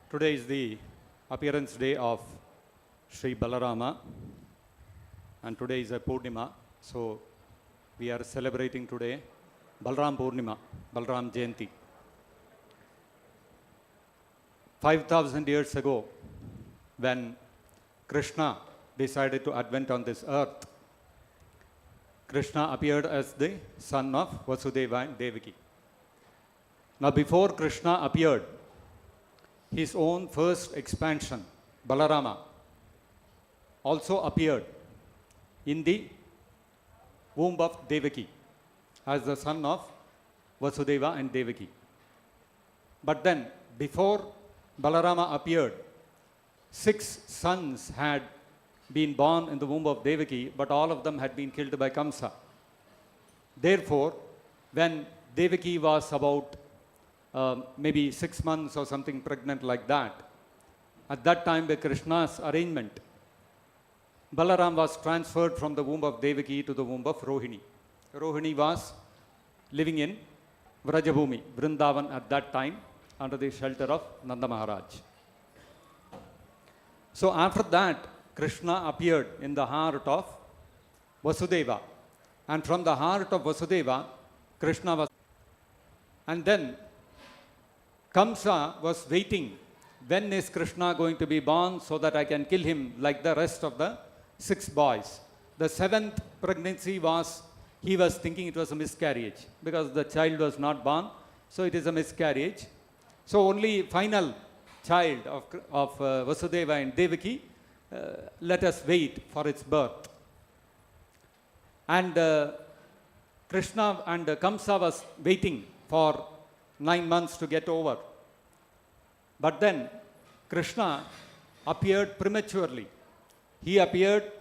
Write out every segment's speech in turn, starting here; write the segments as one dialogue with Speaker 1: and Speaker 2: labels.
Speaker 1: Today is the appearance day of Sri Balarama, and today is a Purnima. So we are celebrating today Balaram Purnima, Balaram Jayanti. 5,000 years ago, when Krishna decided to advent on this earth, Krishna appeared as the son of Vasudeva and Devaki. Now, before Krishna appeared, his own first expansion, Balarama, also appeared in the womb of Devaki as the son of Vasudeva and Devaki. But then, before Balarama appeared, 6 sons had been born in the womb of Devaki, but all of them had been killed by Kamsa. Therefore, when Devaki was about maybe 6 months or something pregnant like that, at that time by Krishna's arrangement, Balaram was transferred from the womb of Devaki to the womb of Rohini. Rohini was living in Vrajabhumi, Vrindavan at that time, under the shelter of Nanda Maharaj. So after that, Krishna appeared in the heart of Vasudeva. And from the heart of Vasudeva, Krishna was. And then Kamsa was waiting, when is Krishna going to be born so that I can kill him like the rest of the 6 boys. The 7th pregnancy was, he was thinking it was a miscarriage because the child was not born, so it is a miscarriage. So only final child of Vasudeva and Devaki, let us wait for its birth. And Krishna and Kamsa was waiting for 9 months to get over. But then Krishna appeared prematurely. He appeared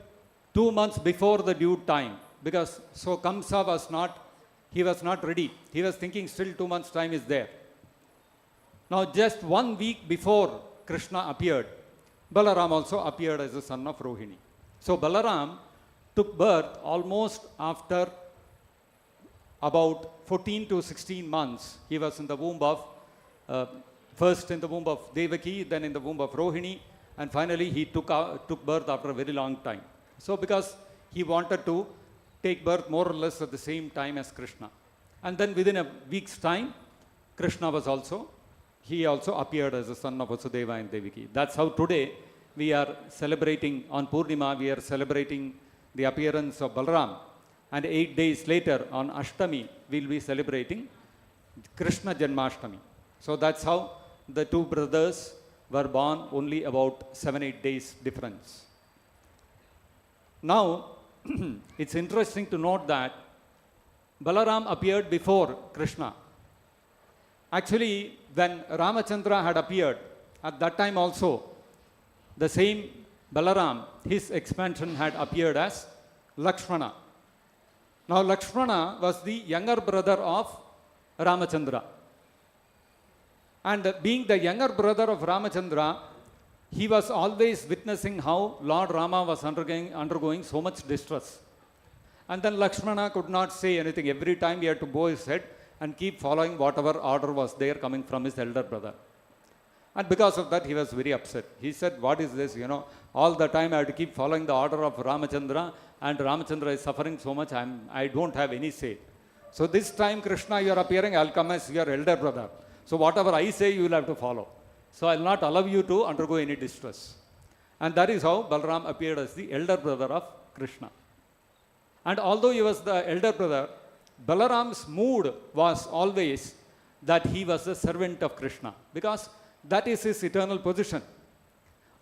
Speaker 1: 2 months before the due time, because so Kamsa was not ready. He was thinking still 2 months time is there. Now just 1 week before Krishna appeared, Balaram also appeared as the son of Rohini. So Balaram took birth almost after about 14 to 16 months. He was in the womb of, first in the womb of Devaki, then in the womb of Rohini, and finally he took birth after a very long time. So because he wanted to take birth more or less at the same time as Krishna. And then within a week's time, Krishna was also, he also appeared as the son of Vasudeva and Devaki. That's how today we are celebrating, on Purnima, we are celebrating the appearance of Balaram. And 8 days later, on Ashtami, we will be celebrating Krishna Janmashtami. So that's how the 2 brothers were born, only about 7-8 days difference. Now, it's interesting to note that Balaram appeared before Krishna. Actually, when Ramachandra had appeared, at that time also, the same Balaram, his expansion had appeared as Lakshmana. Now, Lakshmana was the younger brother of Ramachandra. And being the younger brother of Ramachandra, he was always witnessing how Lord Rama was undergoing so much distress. And then Lakshmana could not say anything. Every time he had to bow his head and keep following whatever order was there coming from his elder brother. And because of that, he was very upset. He said, what is this? You know, all the time I have to keep following the order of Ramachandra, and Ramachandra is suffering so much, I don't have any say. So this time, Krishna, you are appearing, I'll come as your elder brother. So whatever I say, you will have to follow. So I'll not allow you to undergo any distress. And that is how Balaram appeared as the elder brother of Krishna. And although he was the elder brother, Balaram's mood was always that he was the servant of Krishna, because that is his eternal position.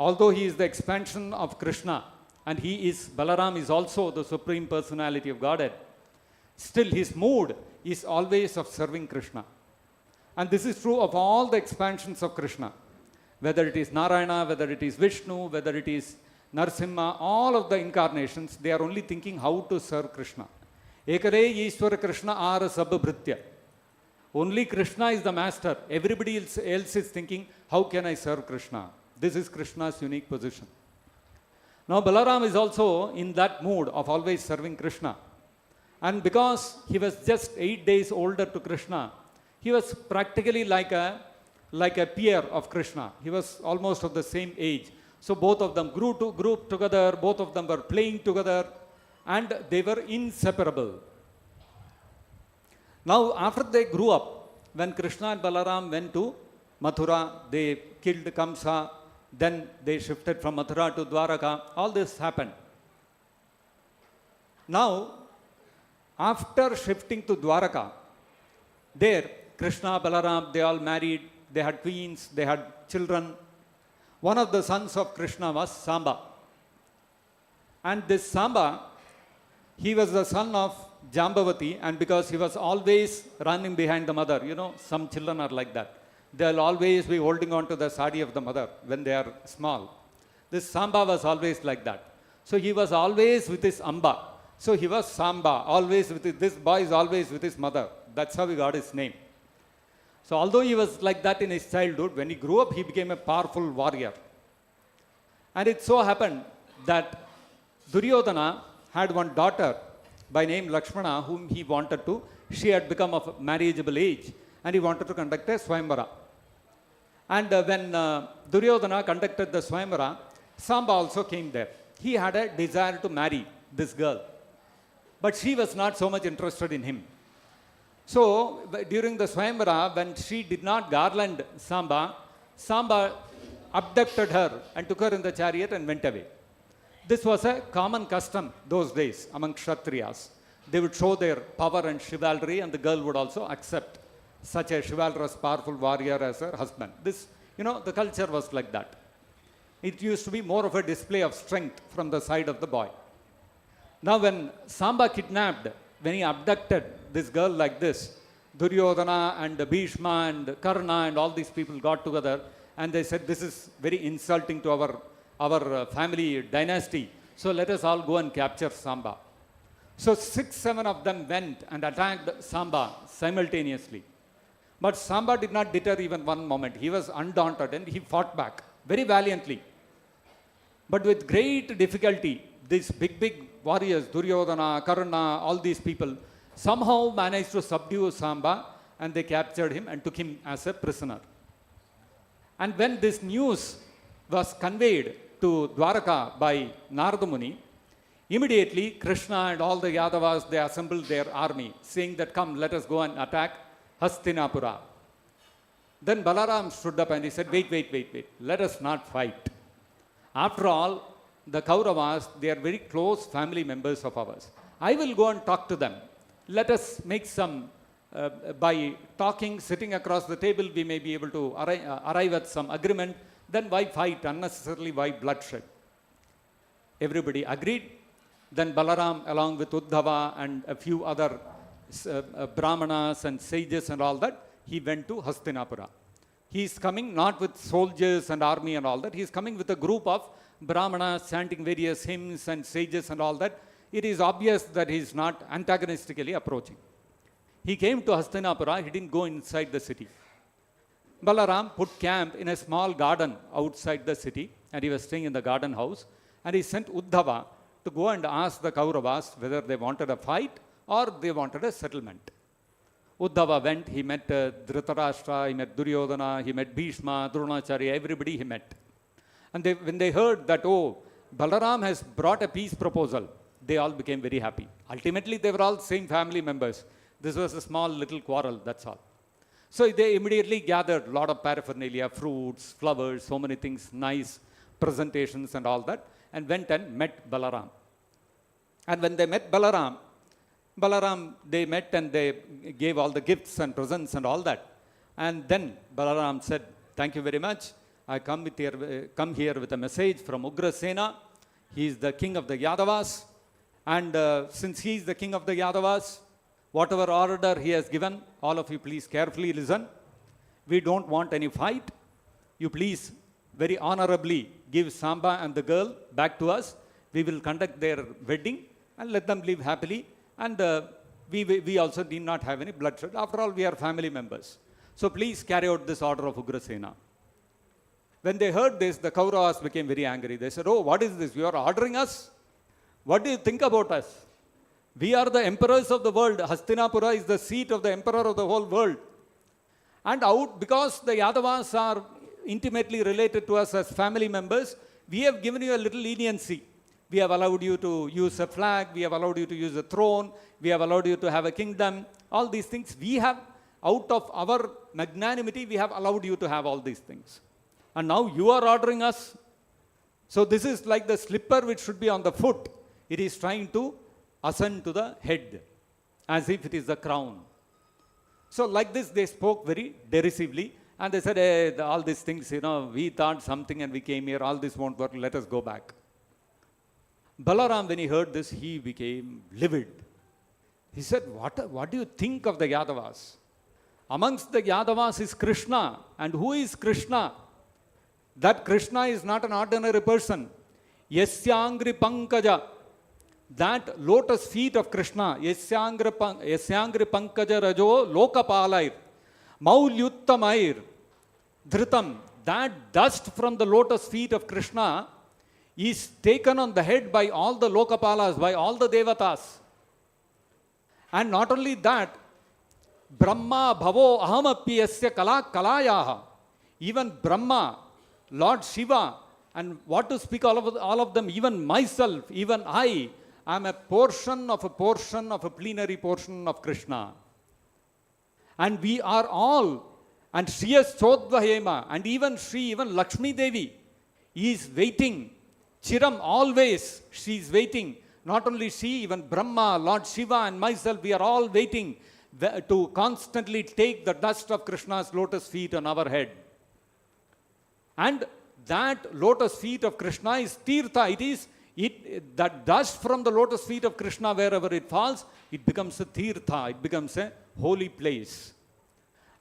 Speaker 1: Although he is the expansion of Krishna, and Balaram is also the supreme personality of Godhead, still his mood is always of serving Krishna. And this is true of all the expansions of Krishna. Whether it is Narayana, whether it is Vishnu, whether it is Narasimha, all of the incarnations, they are only thinking how to serve Krishna. Ekale Ishwara Krishna Ara Sabhabhritya. Only Krishna is the master. Everybody else is thinking, how can I serve Krishna? This is Krishna's unique position. Now Balaram is also in that mood of always serving Krishna. And because he was just 8 days older to Krishna, he was practically like like a peer of Krishna. He was almost of the same age. So both of them grew together, both of them were playing together, and they were inseparable. Now, after they grew up, when Krishna and Balaram went to Mathura, they killed Kamsa, then they shifted from Mathura to Dwaraka. All this happened. Now, after shifting to Dwaraka, there Krishna, Balaram, they all married, they had twins, they had children. One of the sons of Krishna was Samba. And this Samba, he was the son of Jambavati, and because he was always running behind the mother, some children are like that. They'll always be holding on to the sari of the mother when they are small. This Samba was always like that. So he was always with his Amba. So he was Samba, always with this boy is always with his mother. That's how he got his name. So although he was like that in his childhood, when he grew up, he became a powerful warrior. And it so happened that Duryodhana had one daughter by name Lakshmana, whom he wanted to. She had become of marriageable age, and he wanted to conduct a Swayamvara. And when Duryodhana conducted the Swayamvara, Samba also came there. He had a desire to marry this girl, but she was not so much interested in him. So during the Swayamvara, when she did not garland Samba, Samba abducted her and took her in the chariot and went away. This was a common custom those days among Kshatriyas. They would show their power and chivalry, and the girl would also accept such a chivalrous, powerful warrior as her husband. This, the culture was like that. It used to be more of a display of strength from the side of the boy. Now, when Samba kidnapped, when he abducted this girl like this, Duryodhana and Bhishma and Karna and all these people got together, and they said, this is very insulting to our family dynasty. So let us all go and capture Samba. So 6-7 of them went and attacked Samba simultaneously. But Samba did not deter even one moment. He was undaunted and he fought back very valiantly. But with great difficulty, these big warriors, Duryodhana, Karna, all these people, somehow managed to subdue Samba, and they captured him and took him as a prisoner. And when this news was conveyed to Dwaraka by Narada Muni, immediately Krishna and all the Yadavas, they assembled their army, saying that, come, let us go and attack Hastinapura. Then Balaram stood up and he said, wait, let us not fight. After all, the Kauravas, they are very close family members of ours. I will go and talk to them. Let us make some, by talking, sitting across the table, we may be able to arrive at some agreement. Then why fight unnecessarily, why bloodshed? Everybody agreed. Then Balaram, along with Uddhava and a few other Brahmanas and sages and all that, he went to Hastinapura. He is coming not with soldiers and army and all that. He is coming with a group of Brahmanas chanting various hymns and sages and all that. It is obvious that he is not antagonistically approaching. He came to Hastinapura. He didn't go inside the city. Balaram put camp in a small garden outside the city, and he was staying in the garden house. And he sent Uddhava to go and ask the Kauravas whether they wanted a fight or they wanted a settlement. Uddhava went, he met Dhritarashtra, he met Duryodhana, he met Bhishma, Dronacharya, everybody he met. And when they heard that, Balaram has brought a peace proposal, they all became very happy. Ultimately, they were all same family members. This was a small little quarrel, that's all. So they immediately gathered a lot of paraphernalia, fruits, flowers, so many things, nice presentations and all that, and went and met Balaram. And when they met Balaram, they met and they gave all the gifts and presents and all that. And then Balaram said, thank you very much. I come here with a message from Ugrasena. He is the king of the Yadavas. And since he is the king of the Yadavas, whatever order he has given, all of you please carefully listen. We don't want any fight. You please very honorably give Samba and the girl back to us. We will conduct their wedding and let them live happily. And we also need not have any bloodshed. After all, we are family members. So please carry out this order of Ugrasena. When they heard this, the Kauravas became very angry. They said, what is this? You are ordering us? What do you think about us? We are the emperors of the world. Hastinapura is the seat of the emperor of the whole world. And out, because the Yadavas are intimately related to us as family members, we have given you a little leniency. We have allowed you to use a flag, we have allowed you to use a throne, we have allowed you to have a kingdom. All these things we have, out of our magnanimity, we have allowed you to have all these things. And now you are ordering us. So this is like the slipper which should be on the foot. It is trying to ascend to the head, as if it is the crown. So like this, they spoke very derisively. And they said, hey, all these things, we thought something and we came here, all this won't work, let us go back. Balaram, when he heard this, he became livid. He said, what do you think of the Yadavas? Amongst the Yadavas is Krishna. And who is Krishna? That Krishna is not an ordinary person. Yasyangri Pankaja. That lotus feet of Krishna. Yasyangri Pankaja Rajo Lokapalair. Maulyuttamair. Dhritam. That dust from the lotus feet of Krishna is taken on the head by all the Lokapalas, by all the Devatas. And not only that, Brahma Bhavo Ahamapiyasya Kala Kalayaha. Even Brahma, Lord Shiva, and what to speak all of them, even myself, even I am a portion of a plenary portion of Krishna. And we are all, and Shriyas Chodvahema, and even Lakshmi Devi is waiting. Chiram, always she is waiting. Not only she, even Brahma, Lord Shiva and myself, we are all waiting to constantly take the dust of Krishna's lotus feet on our head. And that lotus feet of Krishna is Tirtha. That dust from the lotus feet of Krishna, wherever it falls, it becomes a Tirtha, it becomes a holy place.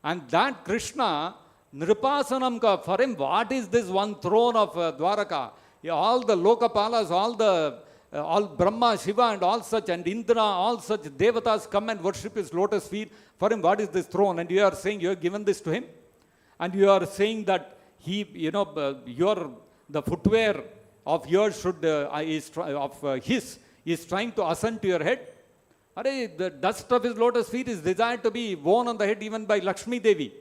Speaker 1: And that Krishna, Nripasanam, for him, what is this one throne of Dwaraka? All the Lokapalas, all Brahma, Shiva and all such, and Indra, all such Devatas come and worship his lotus feet. For him, what is this throne? And you are saying you have given this to him? And you are saying that the footwear of yours is trying to ascend to your head? The dust of his lotus feet is desired to be worn on the head even by Lakshmi Devi.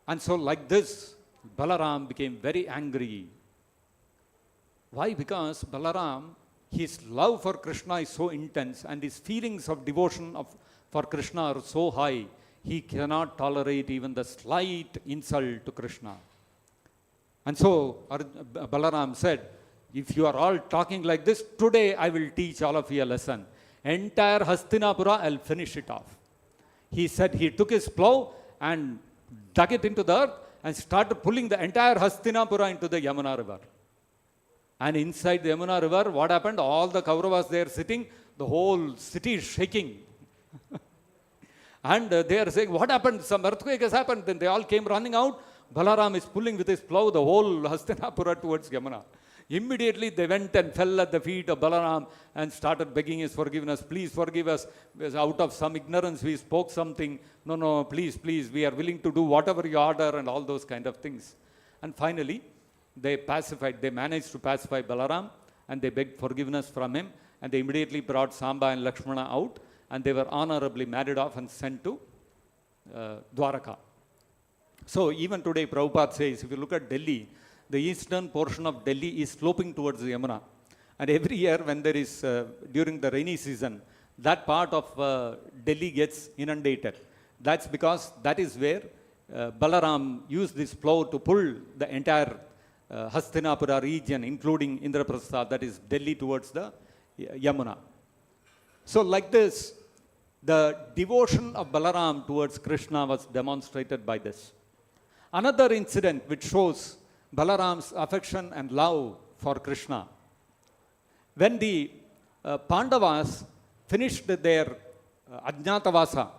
Speaker 1: And so like this, Balaram became very angry. Why? Because Balaram, his love for Krishna is so intense and his feelings of devotion for Krishna are so high, he cannot tolerate even the slight insult to Krishna. And so Balaram said, if you are all talking like this, today I will teach all of you a lesson. Entire Hastinapura, I'll finish it off. He said he took his plow and dug it into the earth and started pulling the entire Hastinapura into the Yamuna river. And inside the Yamuna river, what happened? All the Kauravas there sitting, the whole city is shaking. And they are saying, what happened? Some earthquake has happened. Then they all came running out. Balaram is pulling with his plow the whole Hastinapura towards Yamuna. Immediately they went and fell at the feet of Balaram and started begging his forgiveness. Please forgive us. Because out of some ignorance we spoke something. No, please, we are willing to do whatever you order and all those kind of things. And finally, they managed to pacify Balaram and they begged forgiveness from him. And they immediately brought Samba and Lakshmana out and they were honorably married off and sent to Dwaraka. So even today, Prabhupada says, if you look at Delhi, the eastern portion of Delhi is sloping towards the Yamuna. And every year when there is, during the rainy season, that part of Delhi gets inundated. That's because that is where Balaram used this plow to pull the entire Hastinapura region, including Indraprastha, that is Delhi towards the Yamuna. So like this, the devotion of Balaram towards Krishna was demonstrated by this. Another incident which shows Balaram's affection and love for Krishna. When the Pandavas finished their Ajnatavasa,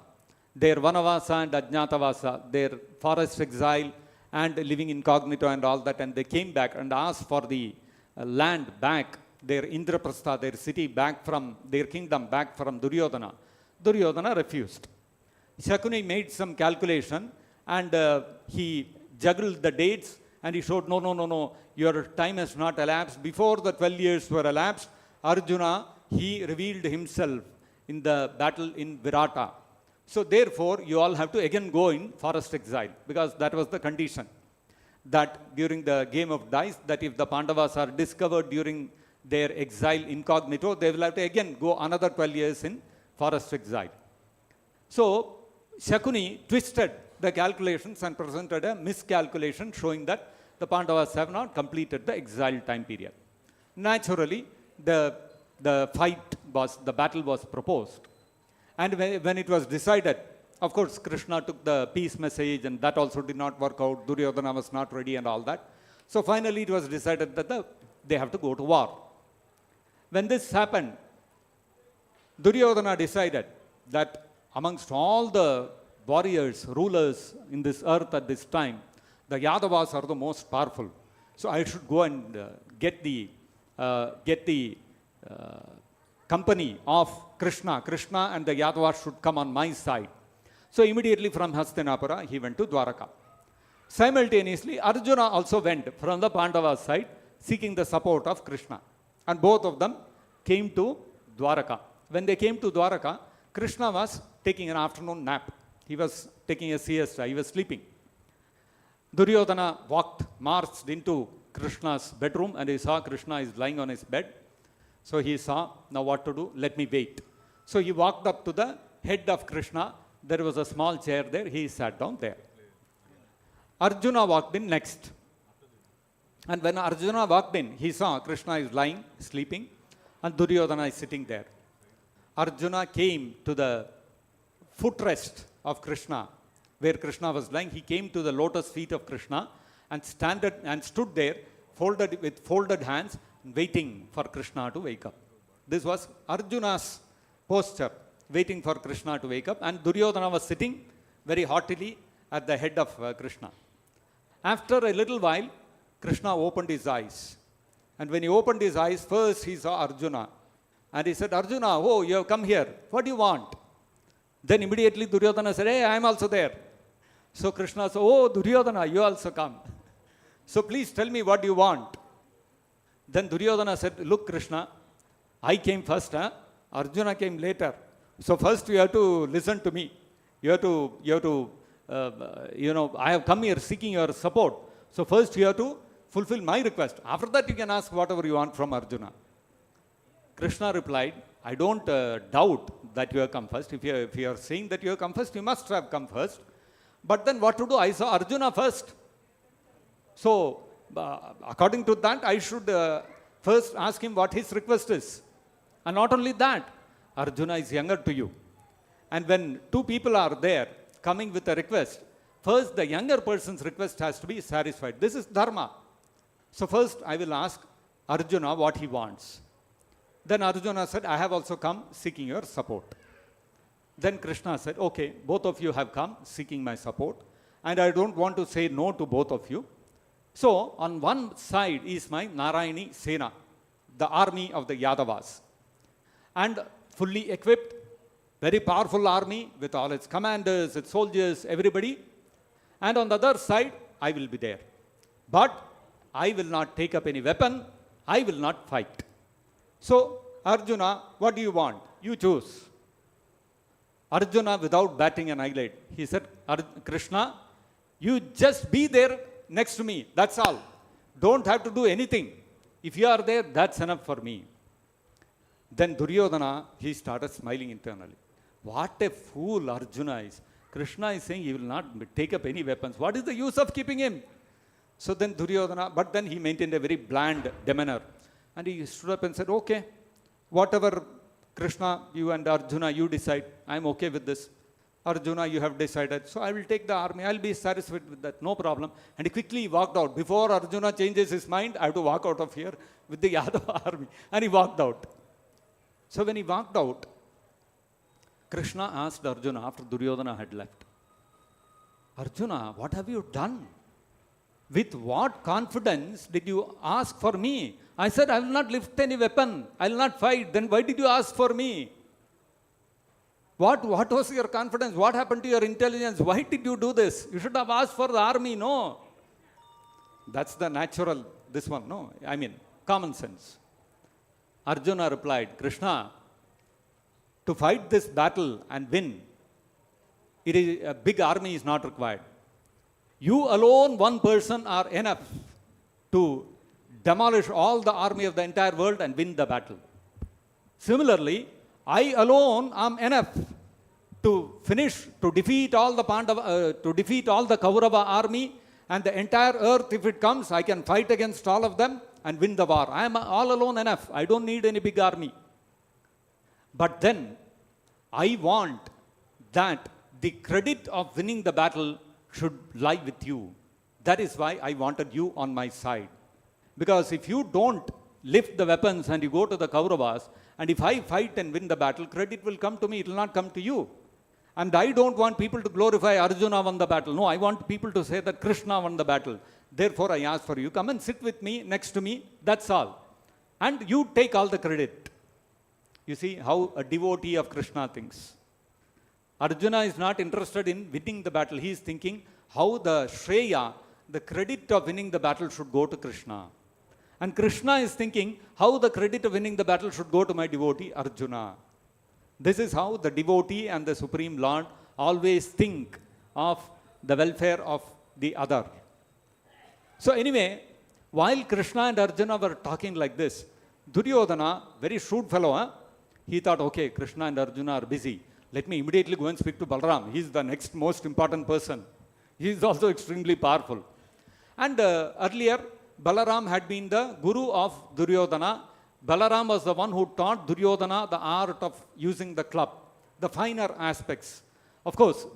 Speaker 1: their Vanavasa and Ajnatavasa, their forest exile and living incognito and all that, and they came back and asked for the land back, their Indraprastha, their city back from, their kingdom back from Duryodhana. Duryodhana refused. Shakuni made some calculation and he juggled the dates and he showed, no, your time has not elapsed. Before the 12 years were elapsed, Arjuna, he revealed himself in the battle in Virata. So therefore, you all have to again go in forest exile, because that was the condition. That during the game of dice, that if the Pandavas are discovered during their exile incognito, they will have to again go another 12 years in forest exile. So Shakuni twisted the calculations and presented a miscalculation showing that the Pandavas have not completed the exile time period. Naturally, the battle was proposed. And when it was decided, of course, Krishna took the peace message, and that also did not work out. Duryodhana was not ready and all that. So finally, it was decided that they have to go to war. When this happened, Duryodhana decided that amongst all the warriors, rulers in this earth at this time, the Yadavas are the most powerful. So I should go and get the company of Krishna. Krishna and the Yadavas should come on my side. So immediately from Hastinapura, he went to Dwaraka. Simultaneously, Arjuna also went from the Pandava side, seeking the support of Krishna. And both of them came to Dwaraka. When they came to Dwaraka, Krishna was taking an afternoon nap. He was taking a siesta. He was sleeping. Duryodhana marched into Krishna's bedroom, and he saw Krishna is lying on his bed. So he saw, now what to do? Let me wait. So he walked up to the head of Krishna. There was a small chair there. He sat down there. Arjuna walked in next. And when Arjuna walked in, he saw Krishna is lying, sleeping, and Duryodhana is sitting there. Arjuna came to the footrest of Krishna, where Krishna was lying. He came to the lotus feet of Krishna and stood there, with folded hands, waiting for Krishna to wake up. This was Arjuna's posture, waiting for Krishna to wake up, and Duryodhana was sitting very haughtily at the head of Krishna. After a little while, Krishna opened his eyes. And when he opened his eyes, first he saw Arjuna. And he said, Arjuna, oh, you have come here. What do you want? Then immediately Duryodhana said, hey, I am also there. So Krishna said, oh, Duryodhana, you also come. So please tell me what you want. Then Duryodhana said, look, Krishna, I came first, Arjuna came later. So first you have to listen to me. You have to, I have come here seeking your support. So first you have to fulfill my request. After that you can ask whatever you want from Arjuna. Krishna replied, I don't doubt that you have come first. If you are saying that you have come first, you must have come first. But then what to do? I saw Arjuna first. So according to that, I should first ask him what his request is. And not only that, Arjuna is younger to you. And when two people are there coming with a request, first the younger person's request has to be satisfied. This is dharma. So first I will ask Arjuna what he wants. Then Arjuna said, I have also come seeking your support. Then Krishna said, okay, both of you have come seeking my support, and I don't want to say no to both of you. So on one side is my Narayani Sena, the army of the Yadavas, and fully equipped, very powerful army with all its commanders, its soldiers, everybody. And on the other side, I will be there. But I will not take up any weapon. I will not fight. So, Arjuna, what do you want? You choose. Arjuna, without batting an eyelid, he said, Krishna, you just be there next to me. That's all. Don't have to do anything. If you are there, that's enough for me. Then Duryodhana, he started smiling internally. What a fool Arjuna is. Krishna is saying he will not take up any weapons. What is the use of keeping him? So then Duryodhana, but then he maintained a very bland demeanor. And he stood up and said, okay, whatever Krishna, you and Arjuna, you decide. I'm okay with this. Arjuna, you have decided. So I will take the army. I'll be satisfied with that. No problem. And he quickly walked out. Before Arjuna changes his mind, I have to walk out of here with the Yadava army. And he walked out. So when he walked out, Krishna asked Arjuna after Duryodhana had left, Arjuna, what have you done? With what confidence did you ask for me? I said, I will not lift any weapon. I will not fight. Then why did you ask for me? What was your confidence? What happened to your intelligence? Why did you do this? You should have asked for the army, no? That's the natural, this one, no? I mean, common sense. Arjuna replied, Krishna, to fight this battle and win, it is a big army is not required. You alone, one person, are enough to demolish all the army of the entire world and win the battle. Similarly, I alone am enough to defeat all the Kaurava army and the entire earth. If it comes, I can fight against all of them and win the war. I am all alone enough. I don't need any big army. But then, I want that the credit of winning the battle should lie with you. That is why I wanted you on my side. Because if you don't lift the weapons and you go to the Kauravas, and if I fight and win the battle, credit will come to me, it will not come to you. And I don't want people to glorify Arjuna won the battle. No, I want people to say that Krishna won the battle. Therefore, I ask for you, come and sit with me, next to me, that's all. And you take all the credit. You see how a devotee of Krishna thinks. Arjuna is not interested in winning the battle. He is thinking how the Shreya, the credit of winning the battle, should go to Krishna. And Krishna is thinking how the credit of winning the battle should go to my devotee Arjuna. This is how the devotee and the Supreme Lord always think of the welfare of the other. So anyway, while Krishna and Arjuna were talking like this, Duryodhana, very shrewd fellow, he thought, okay, Krishna and Arjuna are busy. Let me immediately go and speak to Balaram. He is the next most important person. He is also extremely powerful. And earlier, Balaram had been the guru of Duryodhana. Balaram was the one who taught Duryodhana the art of using the club, the finer aspects. Of course,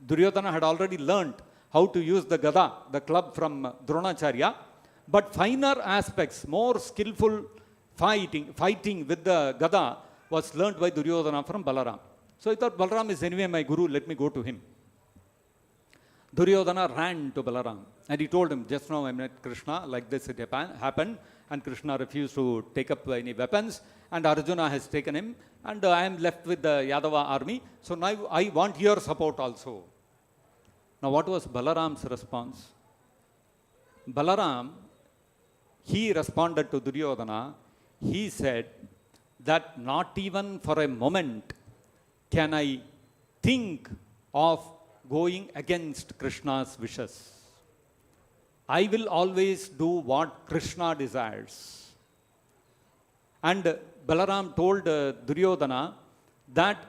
Speaker 1: Duryodhana had already learnt how to use the gada, the club, from Dronacharya. But finer aspects, more skillful fighting with the gada was learnt by Duryodhana from Balaram. So he thought, Balaram is anyway my guru, let me go to him. Duryodhana ran to Balaram and he told him, just now I met Krishna, like this it happened, and Krishna refused to take up any weapons, and Arjuna has taken him, and I am left with the Yadava army, so now I want your support also. Now what was Balaram's response? Balaram, he responded to Duryodhana, he said that not even for a moment can I think of going against Krishna's wishes. I will always do what Krishna desires. And Balaram told Duryodhana that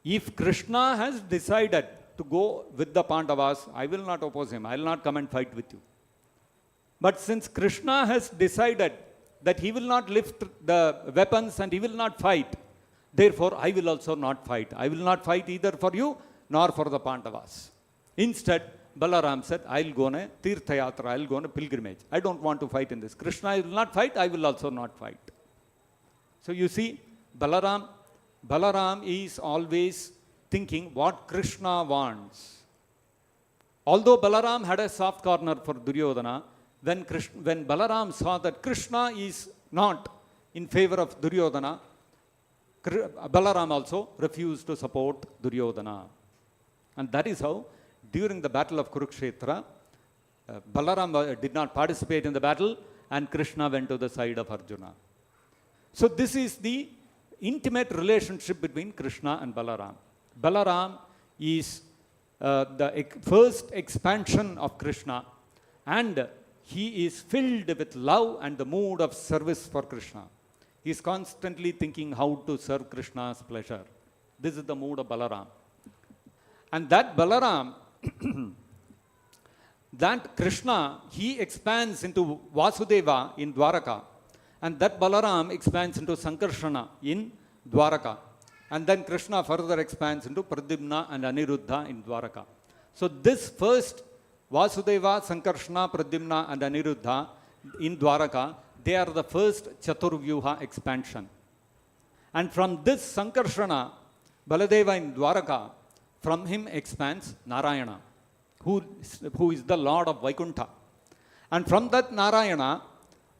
Speaker 1: if Krishna has decided to go with the Pandavas, I will not oppose him. I will not come and fight with you. But since Krishna has decided that he will not lift the weapons and he will not fight, therefore I will also not fight. I will not fight either for you nor for the Pandavas. Instead, Balaram said, I will go on a Tirtha Yatra, I will go on a pilgrimage. I don't want to fight in this. Krishna will not fight, I will also not fight. So you see, Balaram is always thinking what Krishna wants. Although Balaram had a soft corner for Duryodhana, when Balaram saw that Krishna is not in favor of Duryodhana, Balaram also refused to support Duryodhana. And that is how, during the battle of Kurukshetra, Balaram did not participate in the battle and Krishna went to the side of Arjuna. So this is the intimate relationship between Krishna and Balaram. Balaram is the first expansion of Krishna, and he is filled with love and the mood of service for Krishna. He is constantly thinking how to serve Krishna's pleasure. This is the mood of Balaram. And that Balaram, that Krishna, he expands into Vasudeva in Dwaraka. And that Balaram expands into Sankarshana in Dwaraka. And then Krishna further expands into Pradyumna and Aniruddha in Dwaraka. So this first Vasudeva, Sankarshana, Pradyumna and Aniruddha in Dwaraka, they are the first Chaturvyuha expansion. And from this Sankarshana, Baladeva in Dwaraka, from him expands Narayana, who is the Lord of Vaikuntha. And from that Narayana,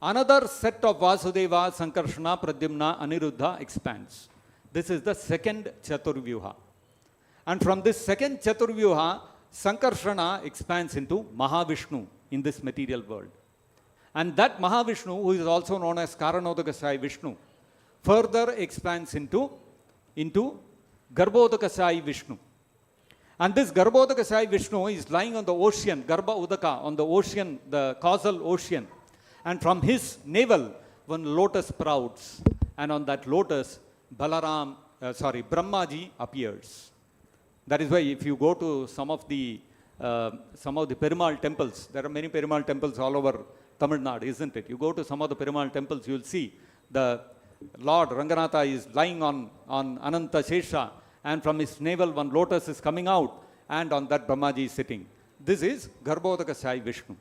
Speaker 1: another set of Vasudeva, Sankarshana, Pradyumna, Aniruddha expands. This is the second Chaturvyuha. And from this second Chaturvyuha, Sankarshana expands into Mahavishnu in this material world. And that Mahavishnu, who is also known as Karanodakasai Vishnu, further expands into Garbhodakasai Vishnu. And this Garbhodakashayi Vishnu is lying on the ocean, Garbha Udaka, on the ocean, the causal ocean. And from his navel, one lotus sprouts. And on that lotus, Brahmaji appears. That is why if you go to some of the Perumal temples, there are many Perumal temples all over Tamil Nadu, isn't it? You go to some of the Perumal temples, you will see the Lord Ranganatha is lying on Ananta Shesha, and from his navel one lotus is coming out, and on that Brahmaji is sitting. This is Garbhodakashayi Vishnu.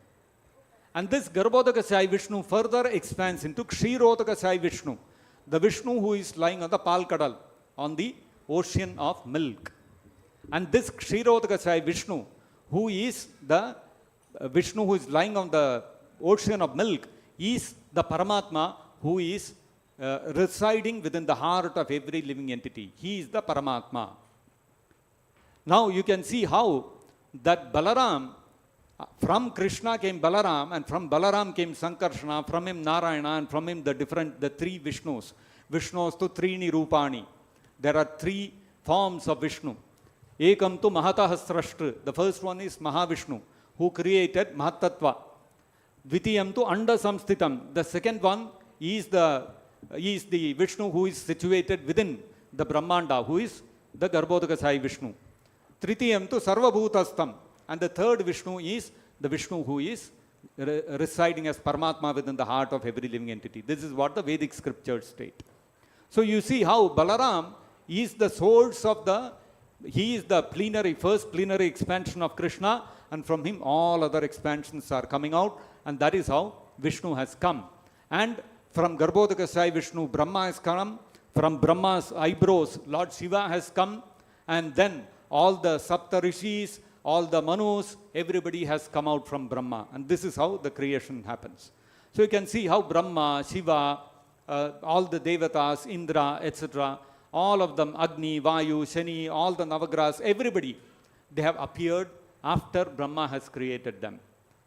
Speaker 1: And this Garbhodakashayi Vishnu further expands into Kshirodakashayi Vishnu, the Vishnu who is lying on the Palkadal, on the ocean of milk. And this Kshirodakashayi Vishnu, who is the Vishnu who is lying on the ocean of milk, is the Paramatma who is residing within the heart of every living entity. He is the Paramatma. Now you can see how that Balaram, from Krishna came Balaram, and from Balaram came Sankarshana, from him Narayana, and from him the three Vishnus. Vishnus tu Trini Rupani. There are three forms of Vishnu. Ekam tu Mahatah Srashtra. The first one is Mahavishnu, who created Mahatattva. Dvitiyam tu Anda Samsthitam. The second one is the Vishnu who is situated within the Brahmanda, who is the Garbhodakashayi Vishnu. Tritiyam tu Sarvabhutastam. And the third Vishnu is the Vishnu who is residing as Paramatma within the heart of every living entity. This is what the Vedic scriptures state. So you see how Balaram is the source of he is the first plenary expansion of Krishna, and from him all other expansions are coming out, and that is how Vishnu has come. And from Garbhodakashayi Vishnu, Brahma has come. From Brahma's eyebrows, Lord Shiva has come. And then all the Sapta Rishis, all the Manus, everybody has come out from Brahma. And this is how the creation happens. So you can see how Brahma, Shiva, all the Devatas, Indra, etc., all of them, Agni, Vayu, Shani, all the Navagrahas, everybody, they have appeared after Brahma has created them.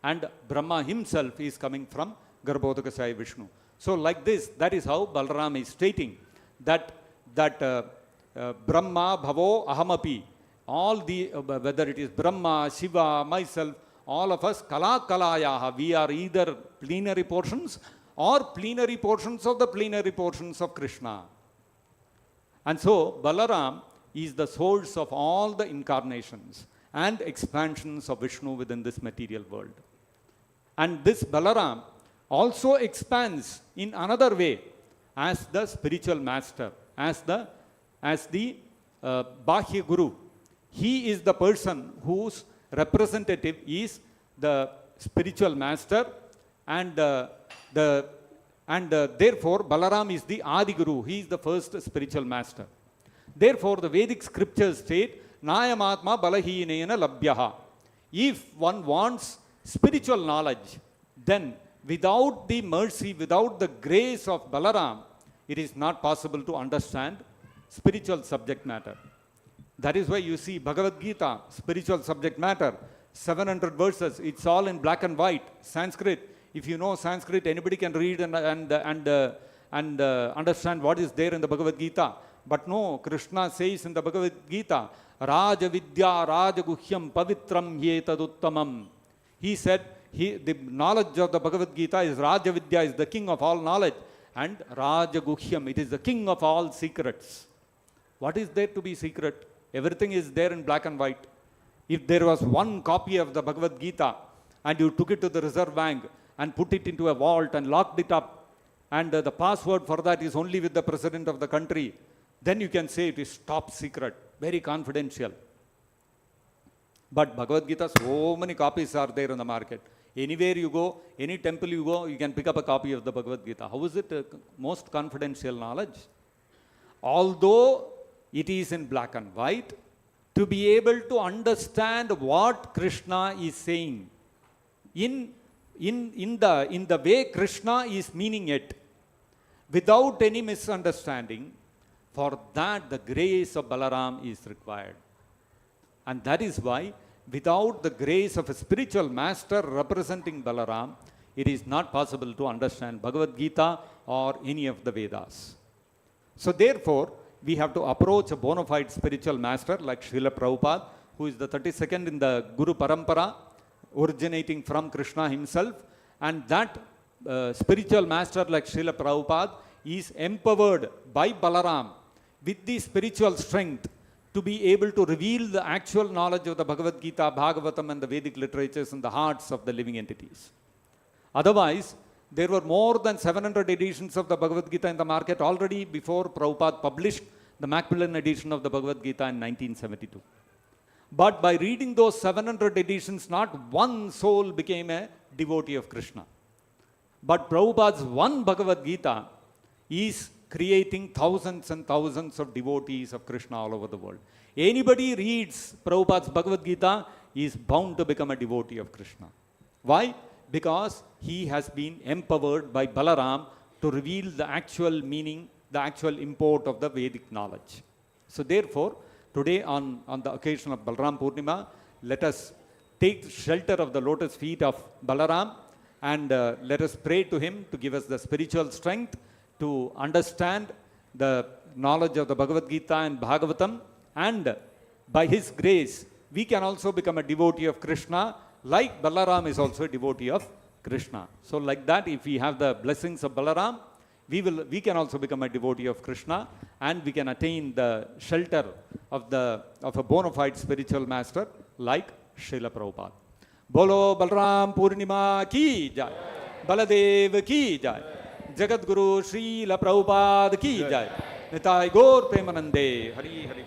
Speaker 1: And Brahma himself is coming from Garbhodakashayi Vishnu. So like this, that is how Balarama is stating that Brahma, Bhavo, Ahamapi, all the, whether it is Brahma, Shiva, myself, all of us, Kala Kalayaha, we are either plenary portions or plenary portions of the plenary portions of Krishna. And so Balaram is the source of all the incarnations and expansions of Vishnu within this material world. And this Balaram also expands in another way as the spiritual master, as the Bahya Guru. He is the person whose representative is the spiritual master, and therefore Balaram is the Adi Guru. He is the first spiritual master. Therefore the Vedic scriptures state, Nayamatma Balahinena Labhyaha. If one wants spiritual knowledge, then without the mercy, without the grace of Balaram, it is not possible to understand spiritual subject matter. That is why you see Bhagavad Gita, spiritual subject matter, 700 verses, it's all in black and white, Sanskrit. If you know Sanskrit, anybody can read and understand what is there in the Bhagavad Gita. But no, Krishna says in the Bhagavad Gita, Raja Vidya Raja Guhyam Pavitram Yetaduttamam. He said, the knowledge of the Bhagavad Gita is Raja Vidya, is the king of all knowledge, and Raja Guhyam, it is the king of all secrets. What is there to be secret? Everything is there in black and white. If there was one copy of the Bhagavad Gita and you took it to the Reserve Bank and put it into a vault and locked it up, and the password for that is only with the president of the country, then you can say it is top secret, very confidential. But Bhagavad Gita, so many copies are there in the market. Anywhere you go, any temple you go, you can pick up a copy of the Bhagavad Gita. How is it most confidential knowledge? Although it is in black and white, to be able to understand what Krishna is saying in the way Krishna is meaning it, without any misunderstanding, for that the grace of Balaram is required. And that is why, without the grace of a spiritual master representing Balaram, it is not possible to understand Bhagavad Gita or any of the Vedas. So therefore, we have to approach a bona fide spiritual master like Srila Prabhupada, who is the 32nd in the Guru Parampara, originating from Krishna himself, and that spiritual master like Srila Prabhupada is empowered by Balaram with the spiritual strength to be able to reveal the actual knowledge of the Bhagavad Gita, Bhagavatam and the Vedic literatures in the hearts of the living entities. Otherwise, there were more than 700 editions of the Bhagavad Gita in the market already before Prabhupada published the Macmillan edition of the Bhagavad Gita in 1972. But by reading those 700 editions, not one soul became a devotee of Krishna. But Prabhupada's one Bhagavad Gita is creating thousands and thousands of devotees of Krishna all over the world. Anybody reads Prabhupada's Bhagavad Gita is bound to become a devotee of Krishna. Why? Because he has been empowered by Balaram to reveal the actual meaning, the actual import of the Vedic knowledge. So therefore, today on the occasion of Balaram Purnima, let us take shelter of the lotus feet of Balaram and let us pray to him to give us the spiritual strength to understand the knowledge of the Bhagavad Gita and Bhagavatam, and by his grace we can also become a devotee of Krishna, like Balaram is also a devotee of Krishna. So like that, if we have the blessings of Balaram, we can also become a devotee of Krishna, and we can attain the shelter of a bona fide spiritual master like Srila Prabhupada. Bolo Balaram Purnima ki jai, Baladev ki jai, Jagat Guru Srila Prabhupada ki jai, Nitai Gaur Premanande, Hari Hari.